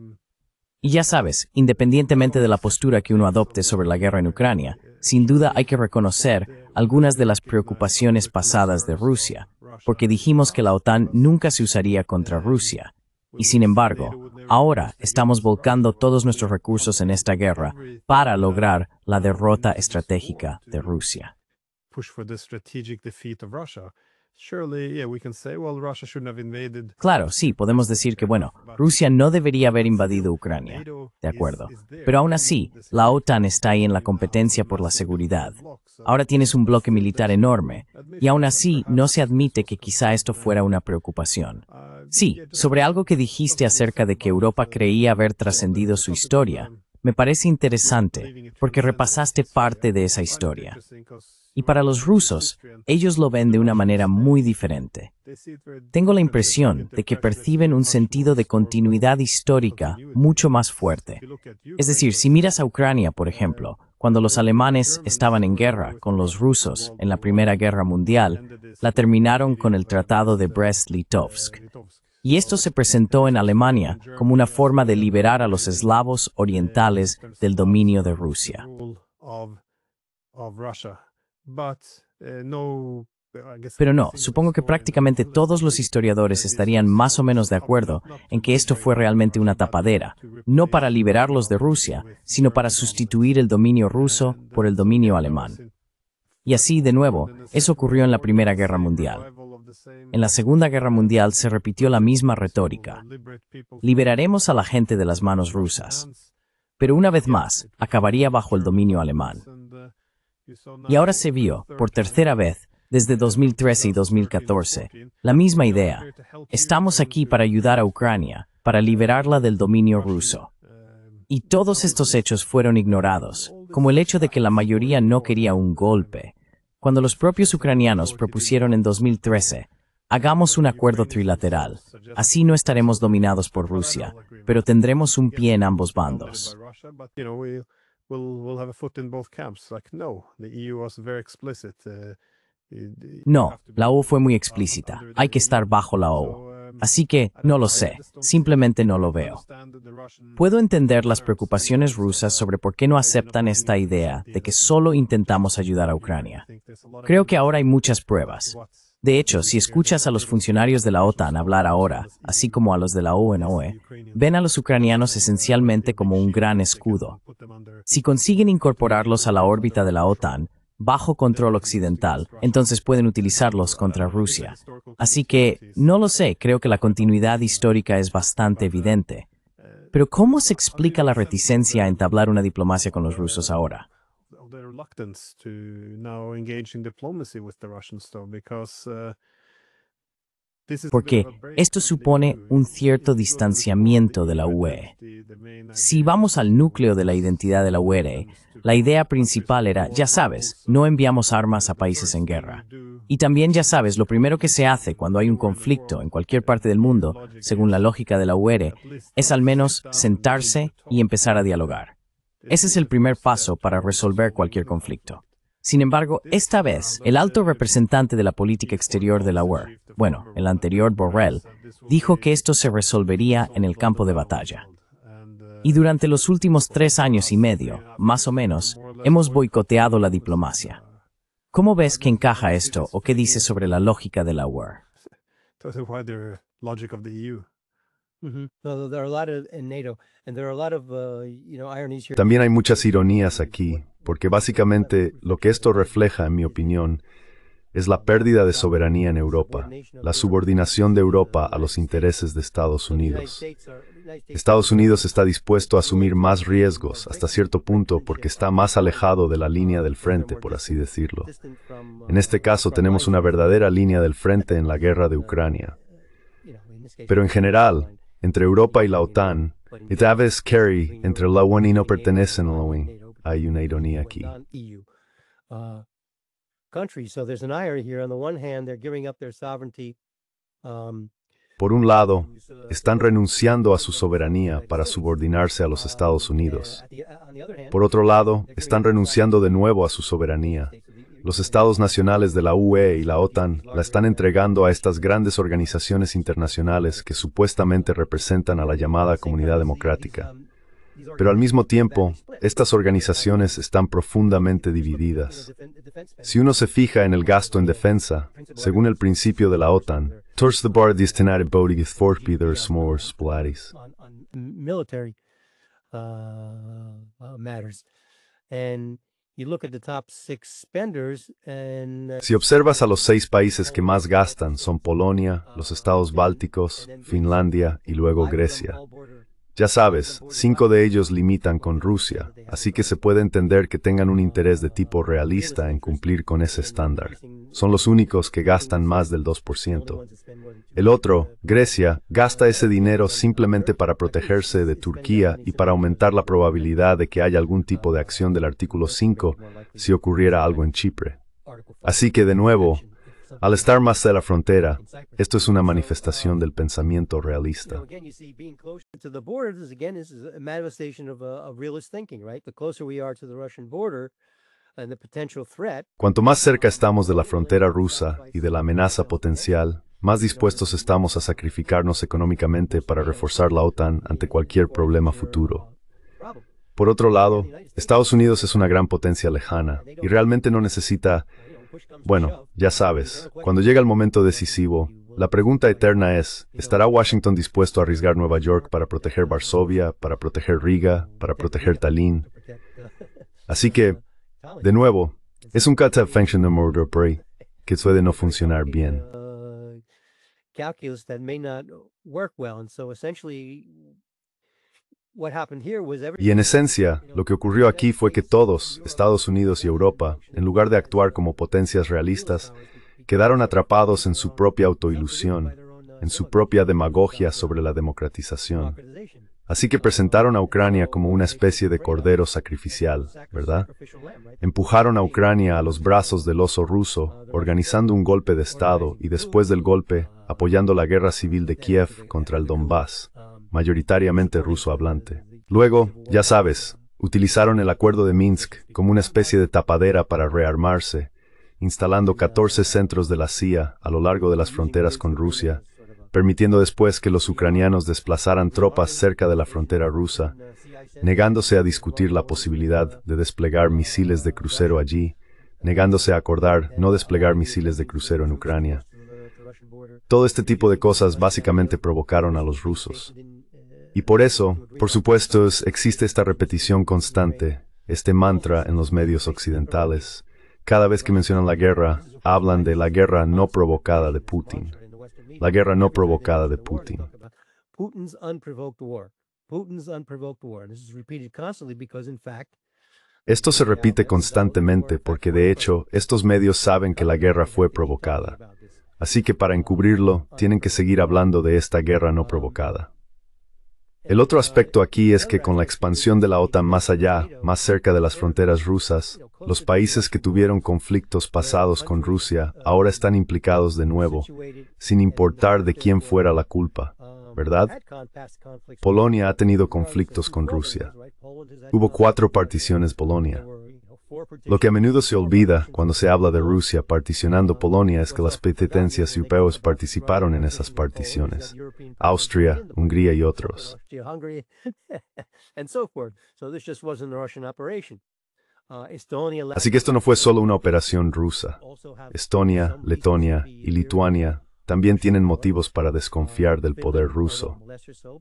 Y ya sabes, independientemente de la postura que uno adopte sobre la guerra en Ucrania, sin duda hay que reconocer algunas de las preocupaciones pasadas de Rusia, porque dijimos que la OTAN nunca se usaría contra Rusia. Y sin embargo, ahora estamos volcando todos nuestros recursos en esta guerra para lograr la derrota estratégica de Rusia. Claro, sí, podemos decir que, bueno, Rusia no debería haber invadido Ucrania, de acuerdo. Pero aún así, la OTAN está ahí en la competencia por la seguridad. Ahora tienes un bloque militar enorme, y aún así no se admite que quizá esto fuera una preocupación. Sí, sobre algo que dijiste acerca de que Europa creía haber trascendido su historia, me parece interesante, porque repasaste parte de esa historia. Y para los rusos, ellos lo ven de una manera muy diferente. Tengo la impresión de que perciben un sentido de continuidad histórica mucho más fuerte. Es decir, si miras a Ucrania, por ejemplo, cuando los alemanes estaban en guerra con los rusos en la Primera Guerra Mundial, la terminaron con el Tratado de Brest-Litovsk. Y esto se presentó en Alemania como una forma de liberar a los eslavos orientales del dominio de Rusia. Pero no, supongo que prácticamente todos los historiadores estarían más o menos de acuerdo en que esto fue realmente una tapadera, no para liberarlos de Rusia, sino para sustituir el dominio ruso por el dominio alemán. Y así, de nuevo, eso ocurrió en la Primera Guerra Mundial. En la Segunda Guerra Mundial se repitió la misma retórica. Liberaremos a la gente de las manos rusas. Pero una vez más, acabaría bajo el dominio alemán. Y ahora se vio, por tercera vez, desde 2013 y 2014, la misma idea. Estamos aquí para ayudar a Ucrania, para liberarla del dominio ruso. Y todos estos hechos fueron ignorados, como el hecho de que la mayoría no quería un golpe. Cuando los propios ucranianos propusieron en 2013, hagamos un acuerdo trilateral, así no estaremos dominados por Rusia, pero tendremos un pie en ambos bandos. No, la OU fue muy explícita. Hay que estar bajo la OU. Así que, no lo sé. Simplemente no lo veo. Puedo entender las preocupaciones rusas sobre por qué no aceptan esta idea de que solo intentamos ayudar a Ucrania. Creo que ahora hay muchas pruebas. De hecho, si escuchas a los funcionarios de la OTAN hablar ahora, así como a los de la ONU, ven a los ucranianos esencialmente como un gran escudo. Si consiguen incorporarlos a la órbita de la OTAN, bajo control occidental, entonces pueden utilizarlos contra Rusia. Así que, no lo sé, creo que la continuidad histórica es bastante evidente. Pero ¿cómo se explica la reticencia a entablar una diplomacia con los rusos ahora? Porque esto supone un cierto distanciamiento de la UE. Si vamos al núcleo de la identidad de la UE, la idea principal era, ya sabes, no enviamos armas a países en guerra. Y también, ya sabes, lo primero que se hace cuando hay un conflicto en cualquier parte del mundo, según la lógica de la UE, es al menos sentarse y empezar a dialogar. Ese es el primer paso para resolver cualquier conflicto. Sin embargo, esta vez, el alto representante de la política exterior de la UE, bueno, el anterior Borrell, dijo que esto se resolvería en el campo de batalla. Y durante los últimos 3 años y medio, más o menos, hemos boicoteado la diplomacia. ¿Cómo ves que encaja esto o qué dices sobre la lógica de la UE? También hay muchas ironías aquí, porque básicamente lo que esto refleja, en mi opinión, es la pérdida de soberanía en Europa, la subordinación de Europa a los intereses de Estados Unidos. Estados Unidos está dispuesto a asumir más riesgos hasta cierto punto porque está más alejado de la línea del frente, por así decirlo. En este caso tenemos una verdadera línea del frente en la guerra de Ucrania. Pero en general, entre Europa y la OTAN, y tal vez Kerry, entre la ONU y no pertenecen a la ONU, hay una ironía aquí. Por un lado, están renunciando a su soberanía para subordinarse a los Estados Unidos. Por otro lado, están renunciando de nuevo a su soberanía. Los estados nacionales de la UE y la OTAN la están entregando a estas grandes organizaciones internacionales que supuestamente representan a la llamada comunidad democrática. Pero al mismo tiempo, estas organizaciones están profundamente divididas. Si uno se fija en el gasto en defensa, según el principio de la OTAN, todos the bar destinare bodig forpidder smor splatis. Si observas a los 6 países que más gastan, son Polonia, los estados bálticos, Finlandia y luego Grecia. Ya sabes, 5 de ellos limitan con Rusia, así que se puede entender que tengan un interés de tipo realista en cumplir con ese estándar. Son los únicos que gastan más del 2%. El otro, Grecia, gasta ese dinero simplemente para protegerse de Turquía y para aumentar la probabilidad de que haya algún tipo de acción del artículo 5 si ocurriera algo en Chipre. Así que, de nuevo, al estar más de la frontera, esto es una manifestación del pensamiento realista. Cuanto más cerca estamos de la frontera rusa y de la amenaza potencial, más dispuestos estamos a sacrificarnos económicamente para reforzar la OTAN ante cualquier problema futuro. Por otro lado, Estados Unidos es una gran potencia lejana y realmente no necesita. Bueno, ya sabes, cuando llega el momento decisivo, la pregunta eterna es, ¿estará Washington dispuesto a arriesgar Nueva York para proteger Varsovia, para proteger Riga, para proteger Tallinn? Así que, de nuevo, es un catch-up-function de Murder que puede no funcionar bien. Y en esencia, lo que ocurrió aquí fue que todos, Estados Unidos y Europa, en lugar de actuar como potencias realistas, quedaron atrapados en su propia autoilusión, en su propia demagogia sobre la democratización. Así que presentaron a Ucrania como una especie de cordero sacrificial, ¿verdad? Empujaron a Ucrania a los brazos del oso ruso, organizando un golpe de Estado y después del golpe, apoyando la guerra civil de Kiev contra el Donbass, mayoritariamente ruso hablante. Luego, ya sabes, utilizaron el acuerdo de Minsk como una especie de tapadera para rearmarse, instalando 14 centros de la CIA a lo largo de las fronteras con Rusia, permitiendo después que los ucranianos desplazaran tropas cerca de la frontera rusa, negándose a discutir la posibilidad de desplegar misiles de crucero allí, negándose a acordar no desplegar misiles de crucero en Ucrania. Todo este tipo de cosas básicamente provocaron a los rusos. Y por eso, por supuesto, existe esta repetición constante, este mantra en los medios occidentales. Cada vez que mencionan la guerra, hablan de la guerra no provocada de Putin. La guerra no provocada de Putin. Esto se repite constantemente porque, de hecho, estos medios saben que la guerra fue provocada. Así que para encubrirlo, tienen que seguir hablando de esta guerra no provocada. El otro aspecto aquí es que con la expansión de la OTAN más allá, más cerca de las fronteras rusas, los países que tuvieron conflictos pasados con Rusia ahora están implicados de nuevo, sin importar de quién fuera la culpa, ¿verdad? Polonia ha tenido conflictos con Rusia. Hubo 4 particiones Polonia. Lo que a menudo se olvida cuando se habla de Rusia particionando Polonia es que las potencias europeas participaron en esas particiones. Austria, Hungría y otros. Así que esto no fue solo una operación rusa. Estonia, Letonia y Lituania también tienen motivos para desconfiar del poder ruso.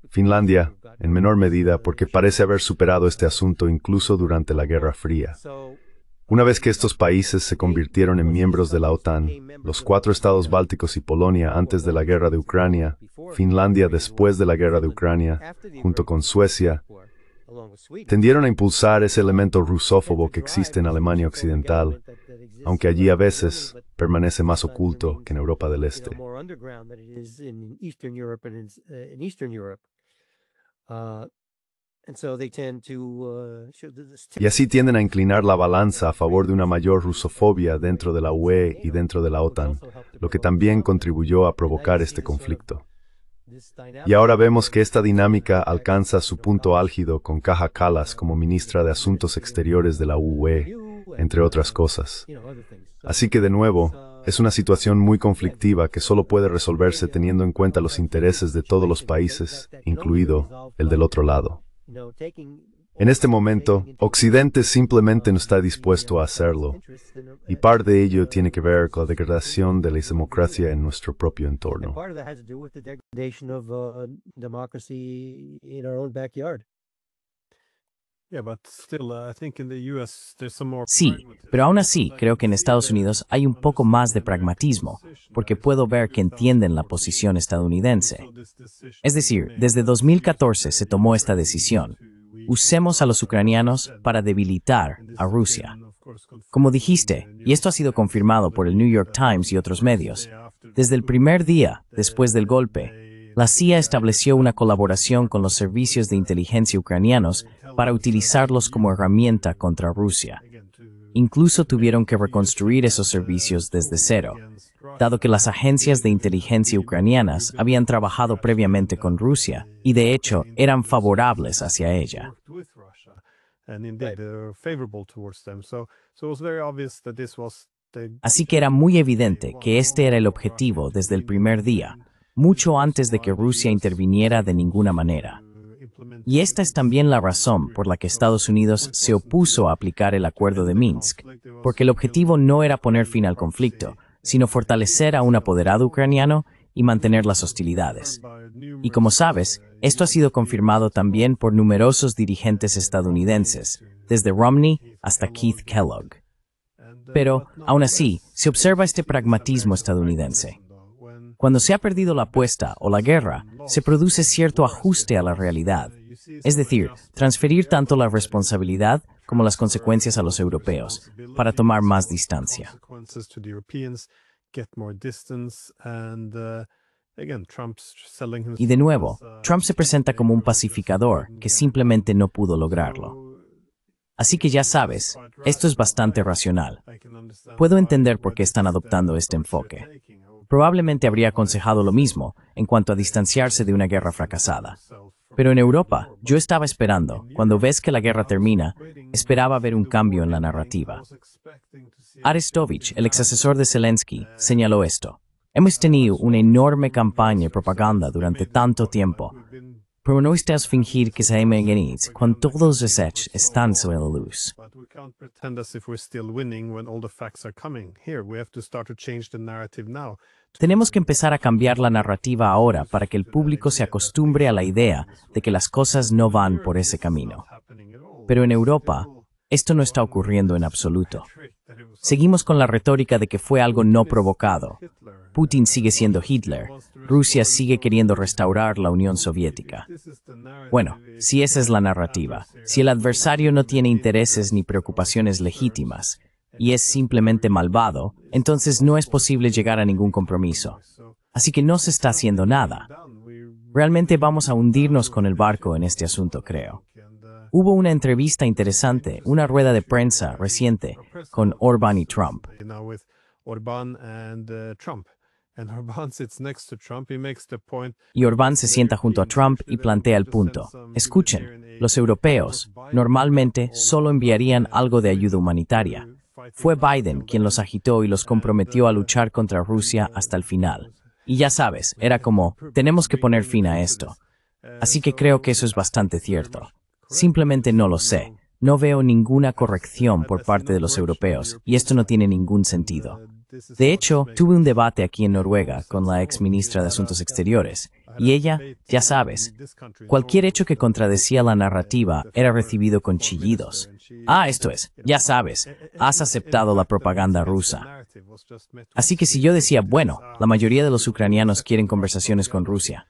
Finlandia, en menor medida, porque parece haber superado este asunto incluso durante la Guerra Fría. Una vez que estos países se convirtieron en miembros de la OTAN, los 4 estados bálticos y Polonia antes de la guerra de Ucrania, Finlandia después de la guerra de Ucrania, junto con Suecia, tendieron a impulsar ese elemento rusófobo que existe en Alemania Occidental, aunque allí a veces permanece más oculto que en Europa del Este. Y así tienden a inclinar la balanza a favor de una mayor rusofobia dentro de la UE y dentro de la OTAN, lo que también contribuyó a provocar este conflicto. Y ahora vemos que esta dinámica alcanza su punto álgido con Kaja Kallas como ministra de Asuntos Exteriores de la UE, entre otras cosas. Así que, de nuevo, es una situación muy conflictiva que solo puede resolverse teniendo en cuenta los intereses de todos los países, incluido el del otro lado. En este momento, Occidente simplemente no está dispuesto a hacerlo, y parte de ello tiene que ver con la degradación de la democracia en nuestro propio entorno. Sí, pero aún así creo que en Estados Unidos hay un poco más de pragmatismo, porque puedo ver que entienden la posición estadounidense. Es decir, desde 2014 se tomó esta decisión. Usemos a los ucranianos para debilitar a Rusia. Como dijiste, y esto ha sido confirmado por el New York Times y otros medios, desde el primer día después del golpe, la CIA estableció una colaboración con los servicios de inteligencia ucranianos para utilizarlos como herramienta contra Rusia. Incluso tuvieron que reconstruir esos servicios desde cero, dado que las agencias de inteligencia ucranianas habían trabajado previamente con Rusia y de hecho eran favorables hacia ella. Así que era muy evidente que este era el objetivo desde el primer día, mucho antes de que Rusia interviniera de ninguna manera. Y esta es también la razón por la que Estados Unidos se opuso a aplicar el Acuerdo de Minsk, porque el objetivo no era poner fin al conflicto, sino fortalecer a un apoderado ucraniano y mantener las hostilidades. Y como sabes, esto ha sido confirmado también por numerosos dirigentes estadounidenses, desde Romney hasta Keith Kellogg. Pero, aún así, se observa este pragmatismo estadounidense. Cuando se ha perdido la apuesta o la guerra, se produce cierto ajuste a la realidad. Es decir, transferir tanto la responsabilidad como las consecuencias a los europeos, para tomar más distancia. Y de nuevo, Trump se presenta como un pacificador que simplemente no pudo lograrlo. Así que ya sabes, esto es bastante racional. Puedo entender por qué están adoptando este enfoque. Probablemente habría aconsejado lo mismo en cuanto a distanciarse de una guerra fracasada. Pero en Europa, yo estaba esperando, cuando ves que la guerra termina, esperaba ver un cambio en la narrativa. Arestovich, el exasesor de Zelensky, señaló esto. Hemos tenido una enorme campaña de propaganda durante tanto tiempo, pero no estás fingir que se ganado cuando todos los hechos están sobre la luz. Tenemos que empezar a cambiar la narrativa ahora para que el público se acostumbre a la idea de que las cosas no van por ese camino. Pero en Europa, esto no está ocurriendo en absoluto. Seguimos con la retórica de que fue algo no provocado. Putin sigue siendo Hitler. Rusia sigue queriendo restaurar la Unión Soviética. Bueno, si esa es la narrativa, si el adversario no tiene intereses ni preocupaciones legítimas, y es simplemente malvado, entonces no es posible llegar a ningún compromiso. Así que no se está haciendo nada. Realmente vamos a hundirnos con el barco en este asunto, creo. Hubo una entrevista interesante, una rueda de prensa reciente, con Orbán y Trump. Y Orbán se sienta junto a Trump y plantea el punto. Escuchen, los europeos normalmente solo enviarían algo de ayuda humanitaria. Fue Biden quien los agitó y los comprometió a luchar contra Rusia hasta el final. Y ya sabes, era como, tenemos que poner fin a esto. Así que creo que eso es bastante cierto. Simplemente no lo sé. No veo ninguna corrección por parte de los europeos, y esto no tiene ningún sentido. De hecho, tuve un debate aquí en Noruega con la ex ministra de Asuntos Exteriores, y ella, ya sabes, cualquier hecho que contradecía la narrativa era recibido con chillidos. Esto es, ya sabes, has aceptado la propaganda rusa. Así que si yo decía, bueno, la mayoría de los ucranianos quieren conversaciones con Rusia.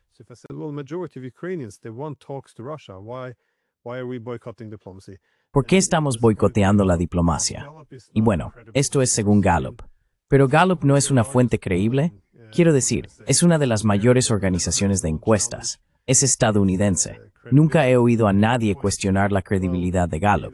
¿Por qué estamos boicoteando la diplomacia? Y bueno, esto es según Gallup. Pero Gallup no es una fuente creíble. Quiero decir, es una de las mayores organizaciones de encuestas. Es estadounidense. Nunca he oído a nadie cuestionar la credibilidad de Gallup.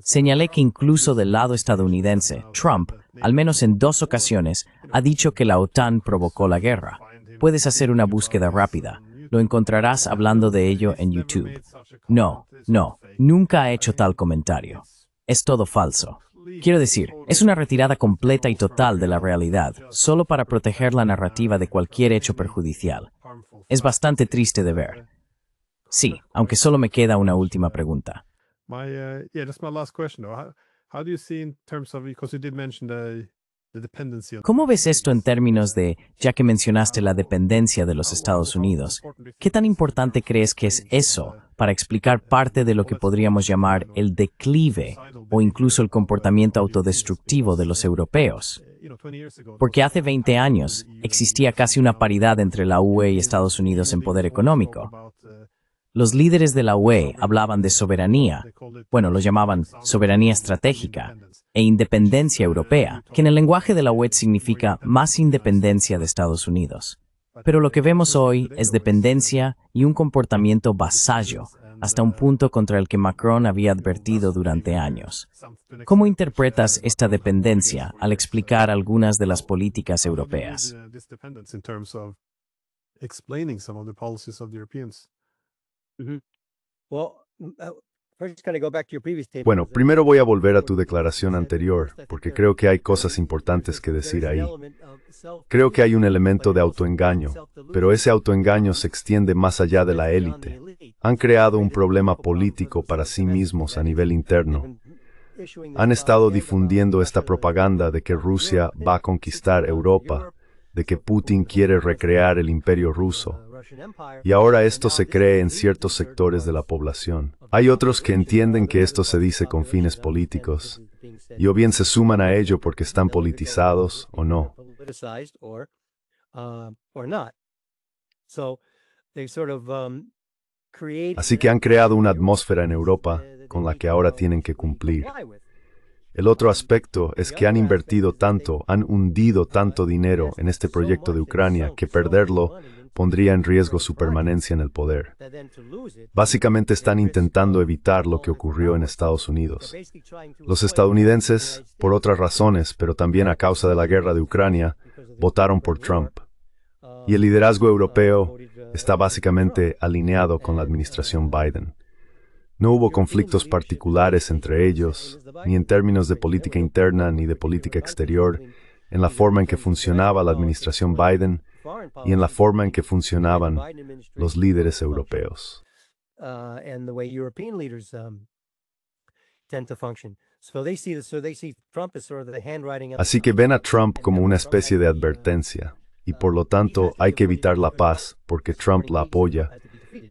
Señalé que incluso del lado estadounidense, Trump, al menos en 2 ocasiones, ha dicho que la OTAN provocó la guerra. Puedes hacer una búsqueda rápida. Lo encontrarás hablando de ello en YouTube. No, nunca ha hecho tal comentario. Es todo falso. Quiero decir, es una retirada completa y total de la realidad, solo para proteger la narrativa de cualquier hecho perjudicial. Es bastante triste de ver. Sí, aunque solo me queda una última pregunta. That's my last question. How do you see in terms of, because you did mention ¿Cómo ves esto en términos de, ya que mencionaste la dependencia de los Estados Unidos, qué tan importante crees que es eso para explicar parte de lo que podríamos llamar el declive o incluso el comportamiento autodestructivo de los europeos? Porque hace 20 años existía casi una paridad entre la UE y Estados Unidos en poder económico. Los líderes de la UE hablaban de soberanía, bueno, lo llamaban soberanía estratégica, e independencia europea, que en el lenguaje de la UE significa más independencia de Estados Unidos. Pero lo que vemos hoy es dependencia y un comportamiento vasallo, hasta un punto contra el que Macron había advertido durante años. ¿Cómo interpretas esta dependencia al explicar algunas de las políticas europeas? Bueno, primero voy a volver a tu declaración anterior, porque creo que hay cosas importantes que decir ahí. Creo que hay un elemento de autoengaño, pero ese autoengaño se extiende más allá de la élite. Han creado un problema político para sí mismos a nivel interno. Han estado difundiendo esta propaganda de que Rusia va a conquistar Europa, de que Putin quiere recrear el imperio ruso. Y ahora esto se cree en ciertos sectores de la población. Hay otros que entienden que esto se dice con fines políticos, y o bien se suman a ello porque están politizados o no. Así que han creado una atmósfera en Europa con la que ahora tienen que cumplir. El otro aspecto es que han invertido tanto, han hundido tanto dinero en este proyecto de Ucrania que perderlo pondría en riesgo su permanencia en el poder. Básicamente están intentando evitar lo que ocurrió en Estados Unidos. Los estadounidenses, por otras razones, pero también a causa de la guerra de Ucrania, votaron por Trump. Y el liderazgo europeo está básicamente alineado con la administración Biden. No hubo conflictos particulares entre ellos, ni en términos de política interna ni de política exterior, en la forma en que funcionaba la administración Biden y en la forma en que funcionaban los líderes europeos. Así que ven a Trump como una especie de advertencia, y por lo tanto hay que evitar la paz porque Trump la apoya,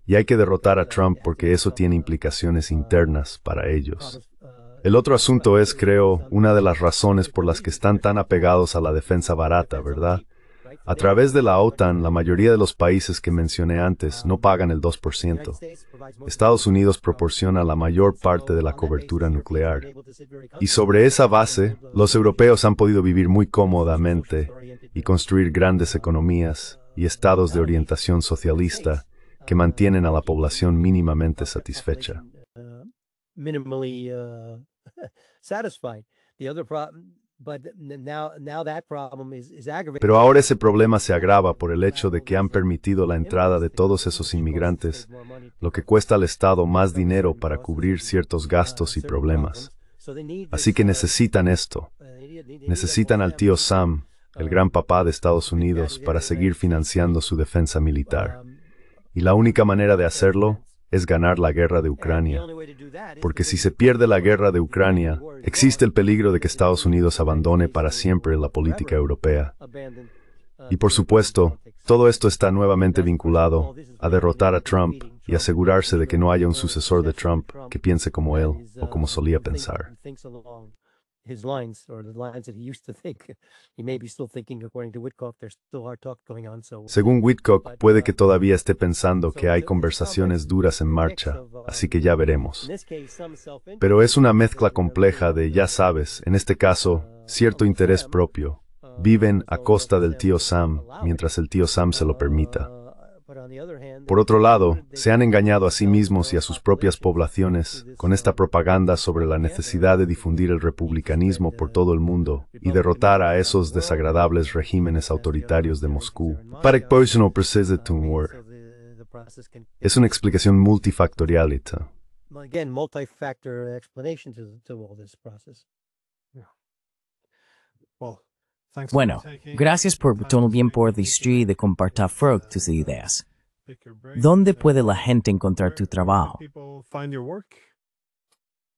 y hay que derrotar a Trump porque eso tiene implicaciones internas para ellos. El otro asunto es, creo, una de las razones por las que están tan apegados a la defensa barata, ¿verdad? A través de la OTAN, la mayoría de los países que mencioné antes no pagan el 2%. Estados Unidos proporciona la mayor parte de la cobertura nuclear. Y sobre esa base, los europeos han podido vivir muy cómodamente y construir grandes economías y estados de orientación socialista que mantienen a la población mínimamente satisfecha. Pero ahora ese problema se agrava por el hecho de que han permitido la entrada de todos esos inmigrantes, lo que cuesta al Estado más dinero para cubrir ciertos gastos y problemas. Así que necesitan esto. Necesitan al tío Sam, el gran papá de Estados Unidos, para seguir financiando su defensa militar. Y la única manera de hacerlo es ganar la guerra de Ucrania. Porque si se pierde la guerra de Ucrania, existe el peligro de que Estados Unidos abandone para siempre la política europea. Y por supuesto, todo esto está nuevamente vinculado a derrotar a Trump y asegurarse de que no haya un sucesor de Trump que piense como él o como solía pensar. Según Witkoff, puede que todavía esté pensando que hay conversaciones duras en marcha, así que ya veremos. Pero es una mezcla compleja de, ya sabes, en este caso, cierto interés propio. Viven a costa del tío Sam, mientras el tío Sam se lo permita. Por otro lado, se han engañado a sí mismos y a sus propias poblaciones con esta propaganda sobre la necesidad de difundir el republicanismo por todo el mundo y derrotar a esos desagradables regímenes autoritarios de Moscú. Es una explicación multifactorial. Bueno, gracias por todo el tiempo por distribuir y de compartir tus ideas. ¿Dónde puede la gente encontrar tu trabajo?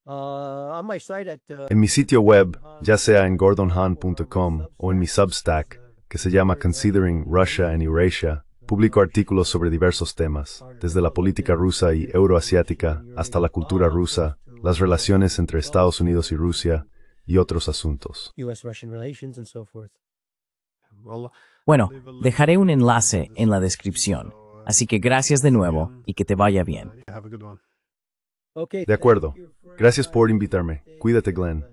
En mi sitio web, ya sea en gordonhahn.com o en mi Substack, que se llama Considering Russia and Eurasia, publico artículos sobre diversos temas, desde la política rusa y euroasiática hasta la cultura rusa, las relaciones entre Estados Unidos y Rusia y otros asuntos. Bueno, dejaré un enlace en la descripción, así que gracias de nuevo y que te vaya bien. Have a good one. De acuerdo. Gracias por invitarme. Cuídate, Glenn.